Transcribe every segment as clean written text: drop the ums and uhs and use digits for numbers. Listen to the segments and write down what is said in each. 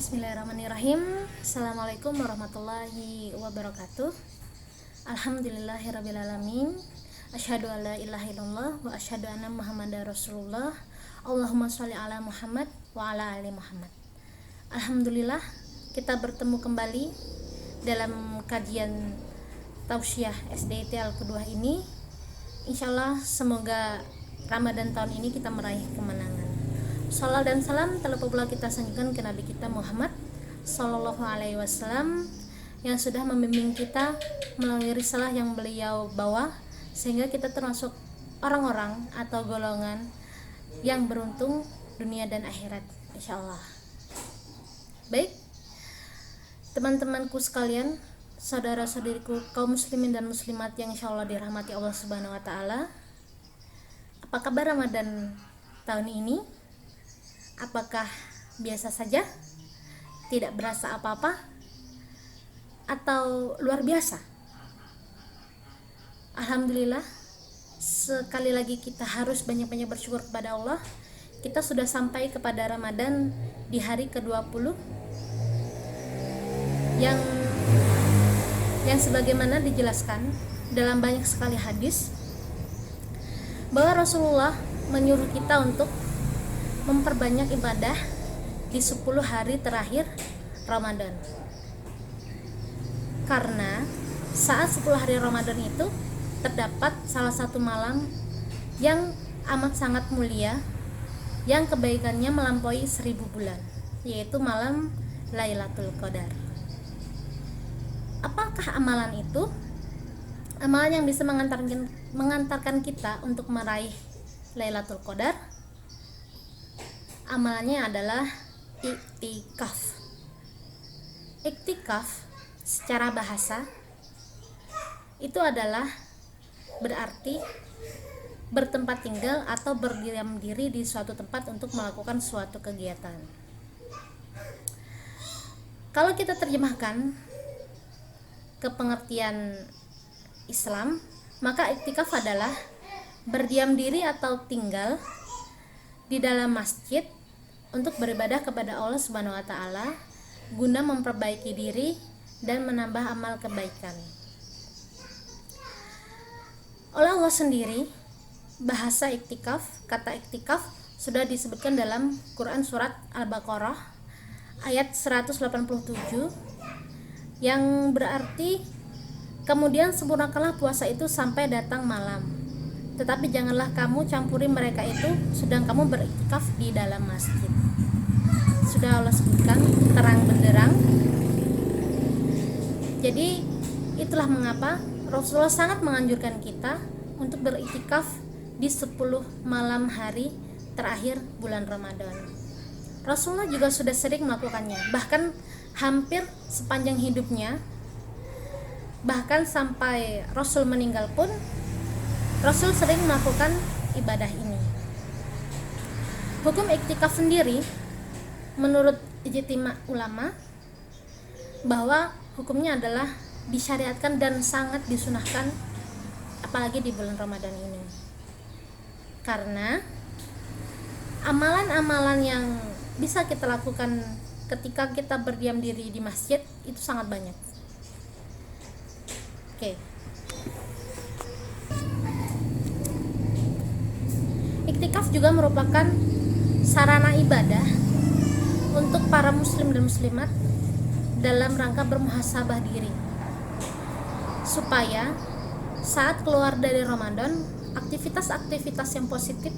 Bismillahirrahmanirrahim. Assalamualaikum warahmatullahi wabarakatuh. Alhamdulillahirrabbilalamin. Asyhadu an la ilaha illallah wa asyhadu anna muhammadar rasulullah. Allahumma sholli ala Muhammad wa ala ali Muhammad. Alhamdulillah, kita bertemu kembali dalam kajian Tausiah SDIT Al-Qudwah ini. Insyaallah semoga Ramadan tahun ini kita meraih kemenangan. Salam dan salam terlebih pula kita sanjungkan ke Nabi kita Muhammad Sallallahu Alaihi Wasallam yang sudah membimbing kita melalui risalah yang beliau bawa, sehingga kita termasuk orang-orang atau golongan yang beruntung dunia dan akhirat, insyaallah. Baik, teman-temanku sekalian, saudara-saudariku kaum muslimin dan muslimat yang insyaallah dirahmati Allah Subhanahu Wa Taala, apa kabar Ramadan tahun ini? Apakah biasa saja, tidak berasa apa-apa, atau luar biasa? Alhamdulillah, sekali lagi kita harus banyak-banyak bersyukur kepada Allah. Kita sudah sampai kepada Ramadan di hari ke-20 yang sebagaimana dijelaskan dalam banyak sekali hadis bahwa Rasulullah menyuruh kita untuk memperbanyak ibadah di 10 hari terakhir Ramadan. Karena saat 10 hari Ramadan itu terdapat salah satu malam yang amat sangat mulia, yang kebaikannya melampaui 1000 bulan, yaitu malam Lailatul Qadar. Apakah amalan itu? Amalan yang bisa mengantarkan kita untuk meraih Lailatul Qadar. Amalannya adalah iktikaf. Iktikaf secara bahasa itu adalah berarti bertempat tinggal atau berdiam diri di suatu tempat untuk melakukan suatu kegiatan. Kalau kita terjemahkan ke pengertian Islam, maka iktikaf adalah berdiam diri atau tinggal di dalam masjid untuk beribadah kepada Allah Subhanahu wa taala guna memperbaiki diri dan menambah amal kebaikan. Oleh Allah sendiri, bahasa iktikaf, kata iktikaf sudah disebutkan dalam Quran surat Al-Baqarah ayat 187 yang berarti kemudian sempurnakanlah puasa itu sampai datang malam. Tetapi janganlah kamu campuri mereka itu sedang kamu beriktikaf di dalam masjid. Sudah Allah sebutkan terang benderang. Jadi itulah mengapa Rasulullah sangat menganjurkan kita untuk beriktikaf di 10 malam hari terakhir bulan Ramadan. Rasulullah juga sudah sering melakukannya, bahkan hampir sepanjang hidupnya, bahkan sampai Rasul meninggal pun Rasul sering melakukan ibadah ini. Hukum iktikaf sendiri menurut ijtima ulama bahwa hukumnya adalah disyariatkan dan sangat disunahkan apalagi di bulan Ramadan ini. Karena amalan-amalan yang bisa kita lakukan ketika kita berdiam diri di masjid itu sangat banyak. Oke. Iktikaf juga merupakan sarana ibadah untuk para muslim dan muslimat dalam rangka bermuhasabah diri, supaya saat keluar dari Ramadan, aktivitas-aktivitas yang positif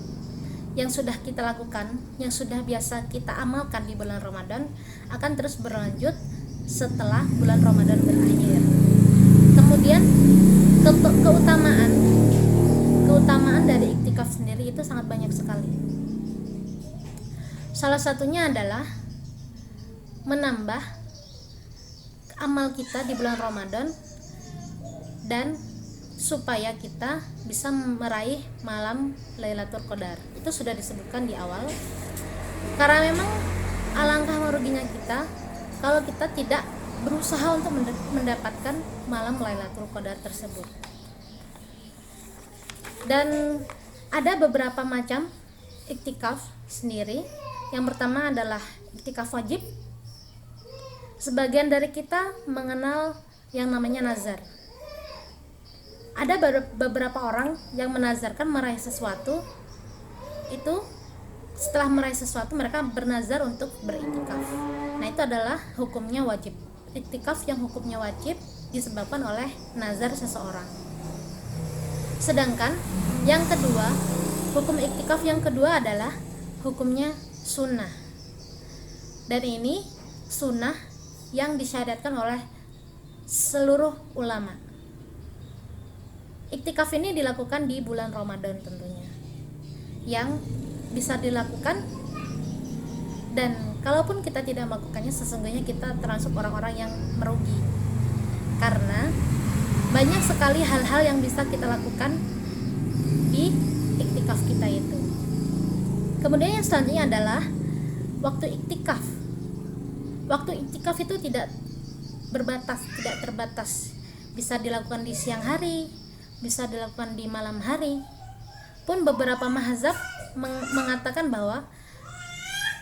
yang sudah kita lakukan, yang sudah biasa kita amalkan di bulan Ramadan akan terus berlanjut setelah bulan Ramadan berakhir. Kemudian keutamaan dari iktikaf sendiri itu sangat banyak sekali. Salah satunya adalah menambah amal kita di bulan Ramadan dan supaya kita bisa meraih malam Lailatul Qadar. Itu sudah disebutkan di awal. Karena memang alangkah meruginya kita kalau kita tidak berusaha untuk mendapatkan malam Lailatul Qadar tersebut. Dan ada beberapa macam iktikaf sendiri. Yang pertama adalah iktikaf wajib, sebagian dari kita mengenal yang namanya nazar. Ada beberapa orang yang menazarkan meraih sesuatu, itu setelah meraih sesuatu mereka bernazar untuk beriktikaf. Nah, itu adalah hukumnya wajib. Iktikaf yang hukumnya wajib disebabkan oleh nazar seseorang. Sedangkan yang kedua, hukum iktikaf yang kedua adalah hukumnya sunnah. Dan ini sunnah yang disyariatkan oleh seluruh ulama. Iktikaf ini dilakukan di bulan Ramadan tentunya, yang bisa dilakukan, dan kalaupun kita tidak melakukannya, sesungguhnya kita termasuk orang-orang yang merugi, karena banyak sekali hal-hal yang bisa kita lakukan di iktikaf kita itu. Kemudian yang selanjutnya adalah waktu iktikaf. Waktu iktikaf itu tidak terbatas, bisa dilakukan di siang hari, bisa dilakukan di malam hari. Pun beberapa mazhab mengatakan bahwa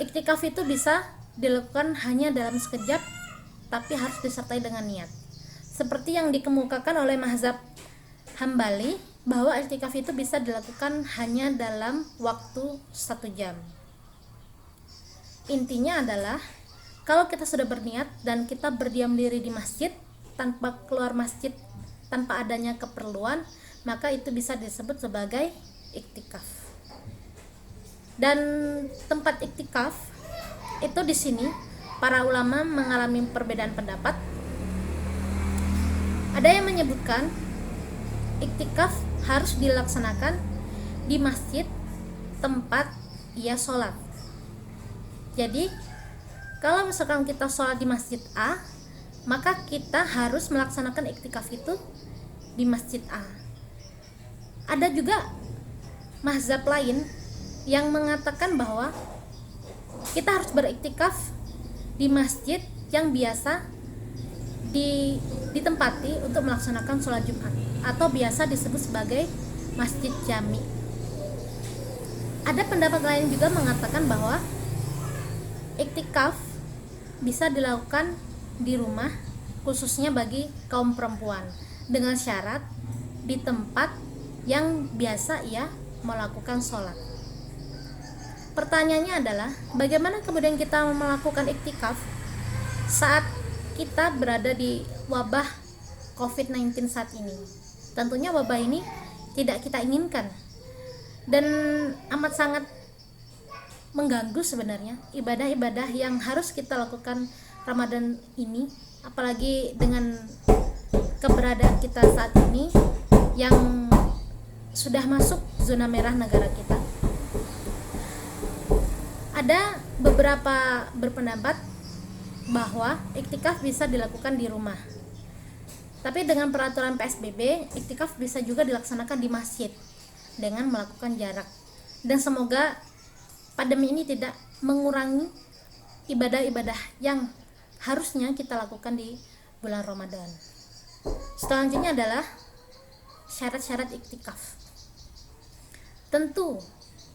iktikaf itu bisa dilakukan hanya dalam sekejap, tapi harus disertai dengan niat. Seperti yang dikemukakan oleh mazhab Hambali, bahwa iktikaf itu bisa dilakukan hanya dalam waktu 1 jam. Intinya adalah kalau kita sudah berniat dan kita berdiam diri di masjid tanpa keluar masjid, tanpa adanya keperluan, maka itu bisa disebut sebagai iktikaf. Dan tempat iktikaf itu di sini para ulama mengalami perbedaan pendapat. Ada yang menyebutkan iktikaf harus dilaksanakan di masjid tempat ia sholat. Jadi kalau misalkan kita sholat di masjid A, maka kita harus melaksanakan iktikaf itu di masjid A. Ada juga mazhab lain yang mengatakan bahwa kita harus beriktikaf di masjid yang biasa ditempati untuk melaksanakan sholat Jumat, atau biasa disebut sebagai masjid jami. Ada pendapat lain juga mengatakan bahwa iktikaf bisa dilakukan di rumah, khususnya bagi kaum perempuan, dengan syarat di tempat yang biasa ia melakukan sholat. Pertanyaannya adalah, bagaimana kemudian kita melakukan iktikaf saat kita berada di wabah COVID-19 saat ini? Tentunya wabah ini tidak kita inginkan dan amat sangat mengganggu sebenarnya ibadah-ibadah yang harus kita lakukan Ramadan ini, apalagi dengan keberadaan kita saat ini yang sudah masuk zona merah negara kita. Ada beberapa berpendapat bahwa iktikaf bisa dilakukan di rumah, tapi dengan peraturan PSBB, iktikaf bisa juga dilaksanakan di masjid dengan melakukan jarak. Dan semoga pandemi ini tidak mengurangi ibadah-ibadah yang harusnya kita lakukan di bulan Ramadan. Selanjutnya adalah syarat-syarat iktikaf. Tentu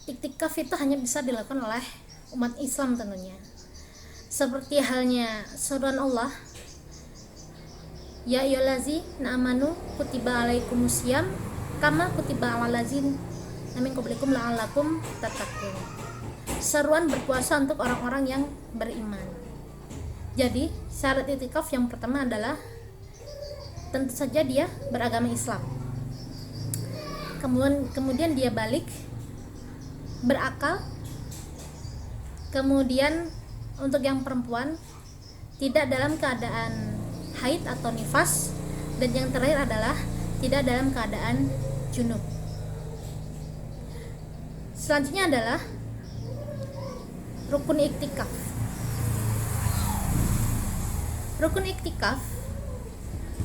iktikaf itu hanya bisa dilakukan oleh umat Islam tentunya. Seperti halnya firman Allah, ya ayyuhallazina amanu kutiba alaikumusiyam kama kutiba alal ladzina min qablikum la'allakum tattaqun. Seruan berpuasa untuk orang-orang yang beriman. Jadi syarat iktikaf yang pertama adalah tentu saja dia beragama Islam. Kemudian dia balik, berakal. Kemudian untuk yang perempuan tidak dalam keadaan haid atau nifas, dan yang terakhir adalah tidak dalam keadaan junub. Selanjutnya adalah rukun iktikaf. Rukun iktikaf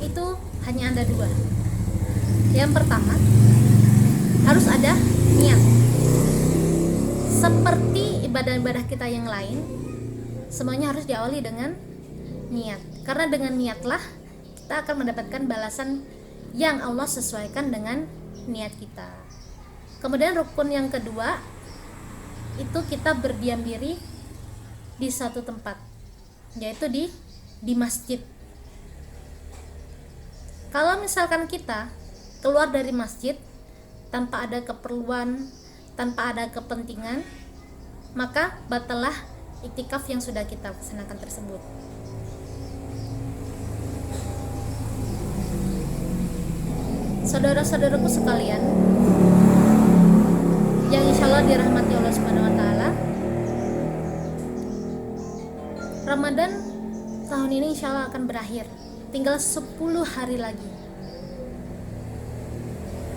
itu hanya ada 2. Yang pertama, harus ada niat. Seperti ibadah-ibadah kita yang lain, semuanya harus diawali dengan niat. Karena dengan niatlah kita akan mendapatkan balasan yang Allah sesuaikan dengan niat kita. Kemudian rukun yang kedua, itu kita berdiam diri di satu tempat, yaitu di di masjid. Kalau misalkan kita keluar dari masjid tanpa ada keperluan, tanpa ada kepentingan, maka batalah iktikaf yang sudah kita laksanakan tersebut. Saudara-saudaraku sekalian yang insya Allah dirahmati Allah Subhanahu wa Ta'ala, Ramadan tahun ini insya Allah akan berakhir, tinggal 10 hari lagi.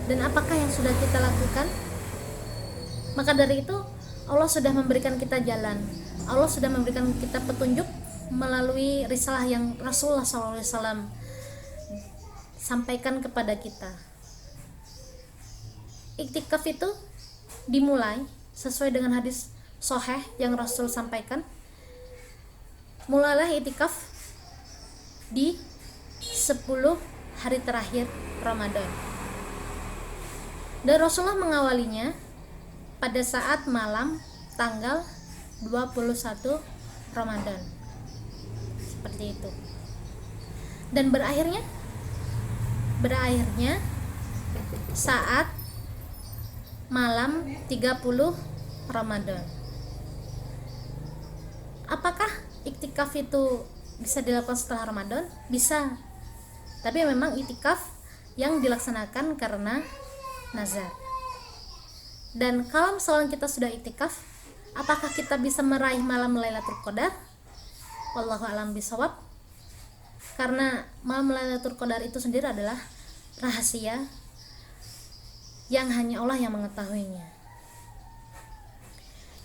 Dan apakah yang sudah kita lakukan? Maka dari itu Allah sudah memberikan kita jalan, Allah sudah memberikan kita petunjuk melalui risalah yang Rasulullah SAW sampaikan kepada kita. Iktikaf itu dimulai sesuai dengan hadis sahih yang Rasul sampaikan. Mulailah iktikaf di 10 hari terakhir Ramadan. Dan Rasulullah mengawalinya pada saat malam tanggal 21 Ramadan. Seperti itu. Dan berakhirnya saat malam 30 Ramadan. Apakah iktikaf itu bisa dilakukan setelah Ramadan? Bisa. Tapi memang iktikaf yang dilaksanakan karena nazar. Dan kalau misalnya kita sudah iktikaf, apakah kita bisa meraih malam Lailatul Qadar? Wallahu a'lam bishawab. Karena malam Lailatul Qadar itu sendiri adalah rahasia yang hanya Allah yang mengetahuinya.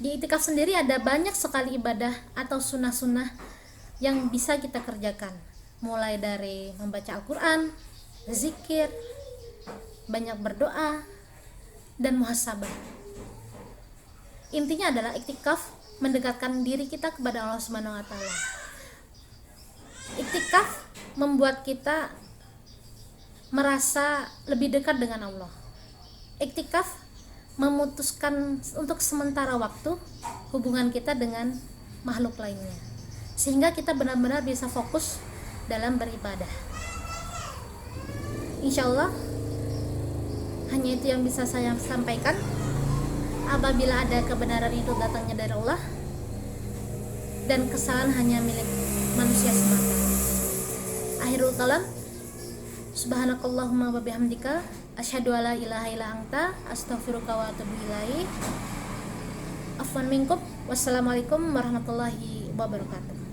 Di iktikaf sendiri ada banyak sekali ibadah atau sunnah-sunnah yang bisa kita kerjakan, mulai dari membaca Al-Quran, zikir, banyak berdoa, dan muhasabah. Intinya adalah iktikaf mendekatkan diri kita kepada Allah Subhanahu wa Ta'ala. Iktikaf membuat kita merasa lebih dekat dengan Allah. Iktikaf memutuskan untuk sementara waktu hubungan kita dengan makhluk lainnya, sehingga kita benar-benar bisa fokus dalam beribadah. Insya Allah hanya itu yang bisa saya sampaikan. Apabila ada kebenaran itu datangnya dari Allah, dan kesalahan hanya milik manusia semata. Akhirul kalam, subhanakallahumma wa bihamdika asyhadu alla ilaha illa anta astaghfiruka wa atubu ilaik. Afwan minkum. Wassalamualaikum warahmatullahi wabarakatuh.